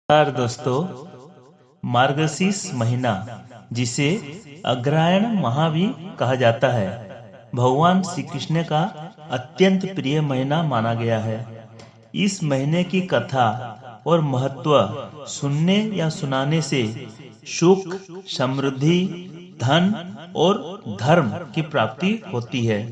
नमस्कार दोस्तों। मार्गशीर्ष महीना, जिसे अग्रहायण माह भी कहा जाता है, भगवान श्री कृष्ण का अत्यंत प्रिय महीना माना गया है। इस महीने की कथा और महत्व सुनने या सुनाने से सुख, समृद्धि, धन और धर्म की प्राप्ति होती है।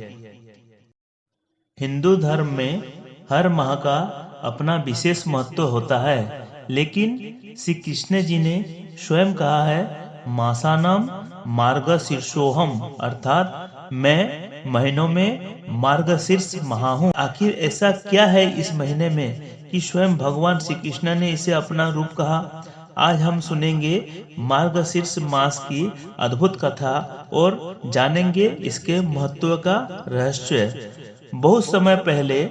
हिंदू धर्म में हर माह का अपना विशेष महत्व होता है, लेकिन श्री कृष्ण जी ने स्वयं कहा है, मासानम मार्गशीर्षोहम, अर्थात मैं महीनों में मार्गशीर्ष माह हूँ। आखिर ऐसा क्या है इस महीने में कि स्वयं भगवान श्री कृष्ण ने इसे अपना रूप कहा। आज हम सुनेंगे मार्गशीर्ष मास की अद्भुत कथा और जानेंगे इसके महत्व का रहस्य। बहुत समय पहले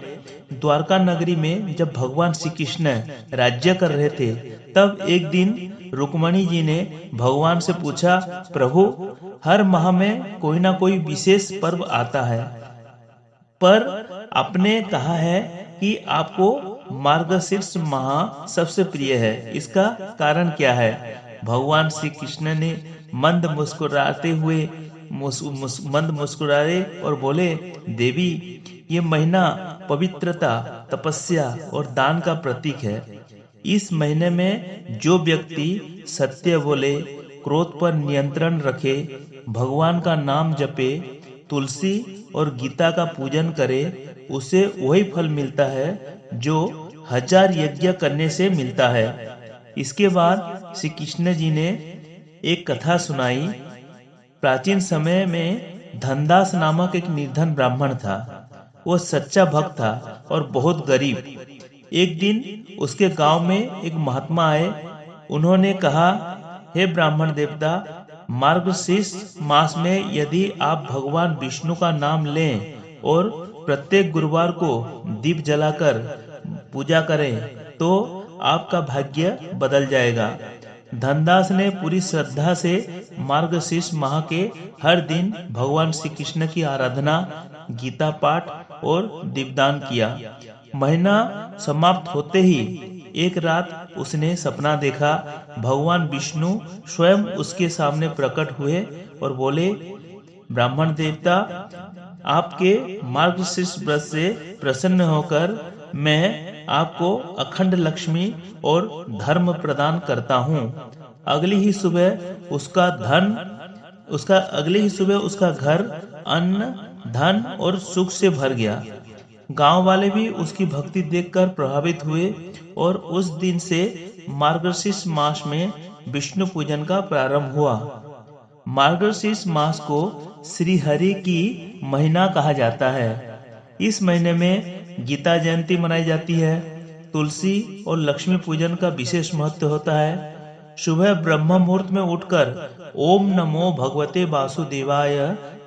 द्वारका नगरी में जब भगवान श्री कृष्ण राज्य कर रहे थे, तब एक दिन रुक्मणी जी ने भगवान से पूछा, प्रभु, हर माह में कोई ना कोई विशेष पर्व आता है, पर आपने कहा है कि आपको मार्गशीर्ष माह सबसे प्रिय है। इसका कारण क्या है? भगवान श्री कृष्ण ने मंद मुस्कुराए और बोले, देवी, ये महीना पवित्रता, तपस्या और दान का प्रतीक है। इस महीने में जो व्यक्ति सत्य बोले, क्रोध पर नियंत्रण रखे, भगवान का नाम जपे, तुलसी और गीता का पूजन करे, उसे वही फल मिलता है जो 1000 यज्ञ करने से मिलता है। इसके बाद श्री कृष्ण जी ने एक कथा सुनाई। प्राचीन समय में धनदास नामक एक निर्धन ब्राह्मण था। वो सच्चा भक्त था और बहुत गरीब। एक दिन उसके गांव में एक महात्मा आए। उन्होंने कहा, हे ब्राह्मण देवता, मार्गशीर्ष मास में यदि आप भगवान विष्णु का नाम लें और प्रत्येक गुरुवार को दीप जलाकर पूजा करें, तो आपका भाग्य बदल जाएगा। धनदास ने पूरी श्रद्धा से मार्गशीर्ष माह के हर दिन भगवान श्री कृष्ण की आराधना, गीता पाठ और दीपदान किया। महीना समाप्त होते ही एक रात उसने सपना देखा। भगवान विष्णु स्वयं उसके सामने प्रकट हुए और बोले, ब्राह्मण देवता, आपके मार्गशीर्ष व्रत से प्रसन्न होकर मैं आपको अखंड लक्ष्मी और धर्म प्रदान करता हूँ। अगली ही सुबह उसका घर अन्न, धन और सुख से भर गया। गांव वाले भी उसकी भक्ति देखकर प्रभावित हुए और उस दिन से मार्गशीर्ष मास में विष्णु पूजन का प्रारंभ हुआ। मार्गशीर्ष मास को श्री हरि की महीना कहा जाता है। इस महीने में गीता जयंती मनाई जाती है। तुलसी और लक्ष्मी पूजन का विशेष महत्व होता है। सुबह ब्रह्म मुहूर्त में उठकर ओम नमो भगवते वासुदेवाय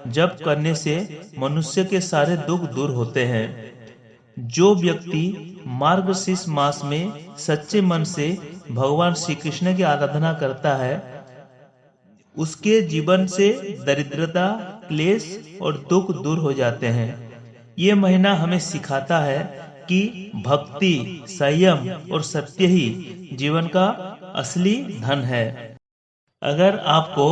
जप करने से मनुष्य के सारे दुख दूर होते हैं। जो व्यक्ति मार्गशीर्ष मास में सच्चे मन से भगवान श्री कृष्ण की आराधना करता है, उसके जीवन से दरिद्रता, क्लेश और दुख दूर हो जाते हैं। ये महीना हमें सिखाता है कि भक्ति, संयम और सत्य ही जीवन का असली धन है। अगर आपको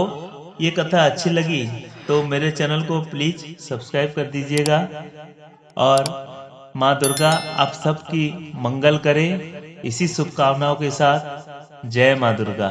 ये कथा अच्छी लगी तो मेरे चैनल को प्लीज सब्सक्राइब कर दीजिएगा और माँ दुर्गा आप सबकी मंगल करे। इसी शुभकामनाओं के साथ, जय माँ दुर्गा।